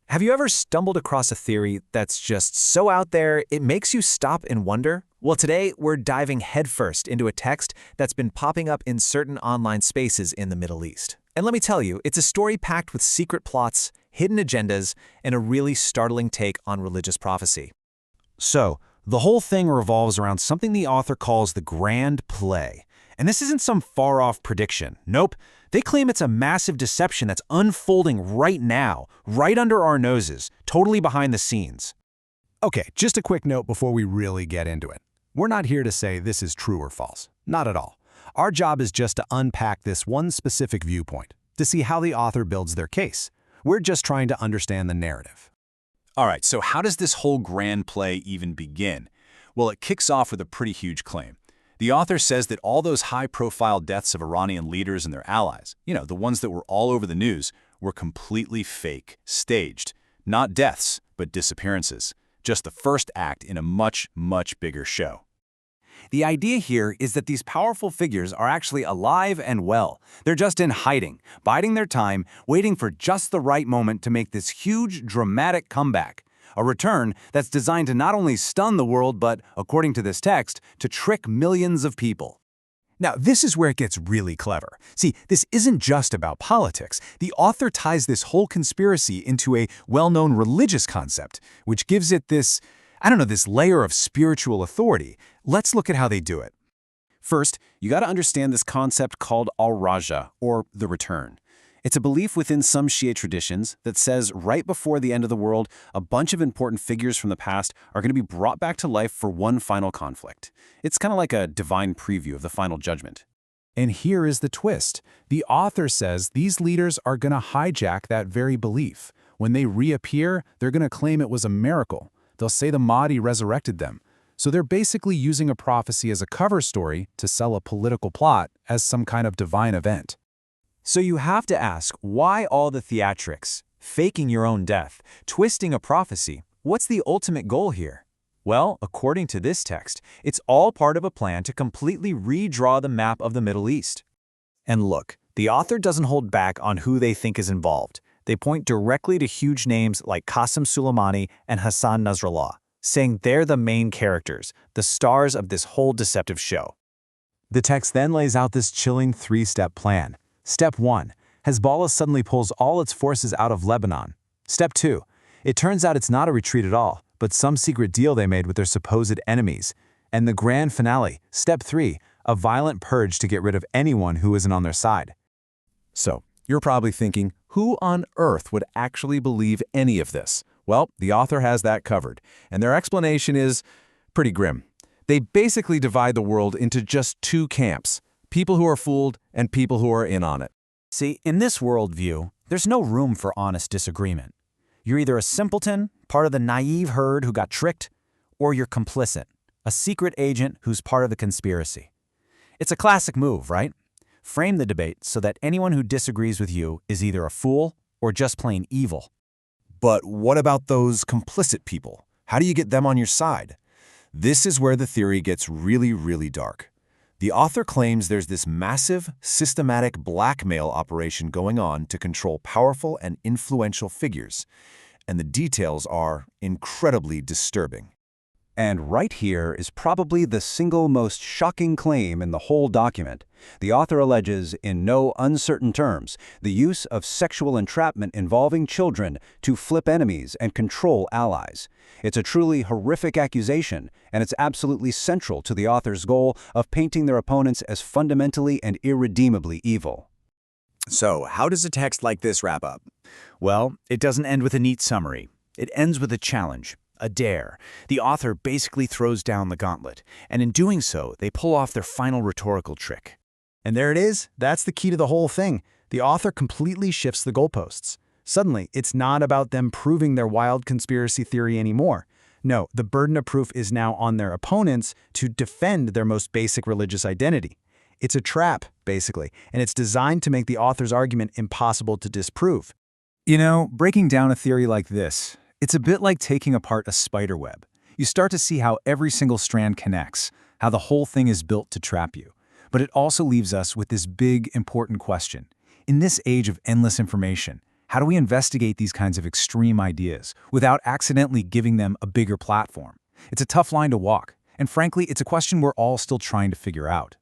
Have you ever stumbled across a theory that's just so out there it makes you stop and wonder? Well, today we're diving headfirst into a text that's been popping up in certain online spaces in the Middle East. And let me tell you, it's a story packed with secret plots, hidden agendas, and a really startling take on religious prophecy. So, the whole thing revolves around something the author calls the Grand Play. And this isn't some far-off prediction. Nope. They claim it's a massive deception that's unfolding right now, right under our noses, totally behind the scenes. Okay, just a quick note before we really get into it. We're not here to say this is true or false. Not at all. Our job is just to unpack this one specific viewpoint, to see how the author builds their case. We're just trying to understand the narrative. All right, so how does this whole grand play even begin? Well, it kicks off with a pretty huge claim. The author says that all those high-profile deaths of Iranian leaders and their allies, the ones that were all over the news, were completely fake, staged. Not deaths, but disappearances. Just the first act in a much, much bigger show. The idea here is that these powerful figures are actually alive and well. They're just in hiding, biding their time, waiting for just the right moment to make this huge, dramatic comeback. A return that's designed to not only stun the world, but, according to this text, to trick millions of people. Now, this is where it gets really clever. See, this isn't just about politics. The author ties this whole conspiracy into a well-known religious concept, which gives it this layer of spiritual authority. Let's look at how they do it. First, you got to understand this concept called al-Raja, or the return. It's a belief within some Shia traditions that says right before the end of the world, a bunch of important figures from the past are going to be brought back to life for one final conflict. It's kind of like a divine preview of the final judgment. And here is the twist. The author says these leaders are going to hijack that very belief. When they reappear, they're going to claim it was a miracle. They'll say the Mahdi resurrected them. So they're basically using a prophecy as a cover story to sell a political plot as some kind of divine event. So you have to ask, why all the theatrics? Faking your own death, twisting a prophecy. What's the ultimate goal here? Well, according to this text, it's all part of a plan to completely redraw the map of the Middle East. And look, the author doesn't hold back on who they think is involved. They point directly to huge names like Qasem Soleimani and Hassan Nasrallah, saying they're the main characters, the stars of this whole deceptive show. The text then lays out this chilling three-step plan. Step 1. Hezbollah suddenly pulls all its forces out of Lebanon. Step 2. It turns out it's not a retreat at all, but some secret deal they made with their supposed enemies. And the grand finale, Step 3, a violent purge to get rid of anyone who isn't on their side. So, you're probably thinking, who on earth would actually believe any of this? Well, the author has that covered, and their explanation is pretty grim. They basically divide the world into just two camps. People who are fooled and people who are in on it. See, in this worldview, there's no room for honest disagreement. You're either a simpleton, part of the naive herd who got tricked, or you're complicit, a secret agent who's part of the conspiracy. It's a classic move, right? Frame the debate so that anyone who disagrees with you is either a fool or just plain evil. But what about those complicit people? How do you get them on your side? This is where the theory gets really, really dark. The author claims there's this massive, systematic blackmail operation going on to control powerful and influential figures, and the details are incredibly disturbing. And right here is probably the single most shocking claim in the whole document. The author alleges, in no uncertain terms, the use of sexual entrapment involving children to flip enemies and control allies. It's a truly horrific accusation, and it's absolutely central to the author's goal of painting their opponents as fundamentally and irredeemably evil. So, how does a text like this wrap up? Well, it doesn't end with a neat summary. It ends with a challenge. A dare. The author basically throws down the gauntlet, and in doing so, they pull off their final rhetorical trick. And there it is. That's the key to the whole thing. The author completely shifts the goalposts. Suddenly, it's not about them proving their wild conspiracy theory anymore. No, the burden of proof is now on their opponents to defend their most basic religious identity. It's a trap, basically, and it's designed to make the author's argument impossible to disprove. Breaking down a theory like this, it's a bit like taking apart a spider web. You start to see how every single strand connects, how the whole thing is built to trap you. But it also leaves us with this big, important question. In this age of endless information, How do we investigate these kinds of extreme ideas without accidentally giving them a bigger platform? It's a tough line to walk, and frankly, it's a question we're all still trying to figure out.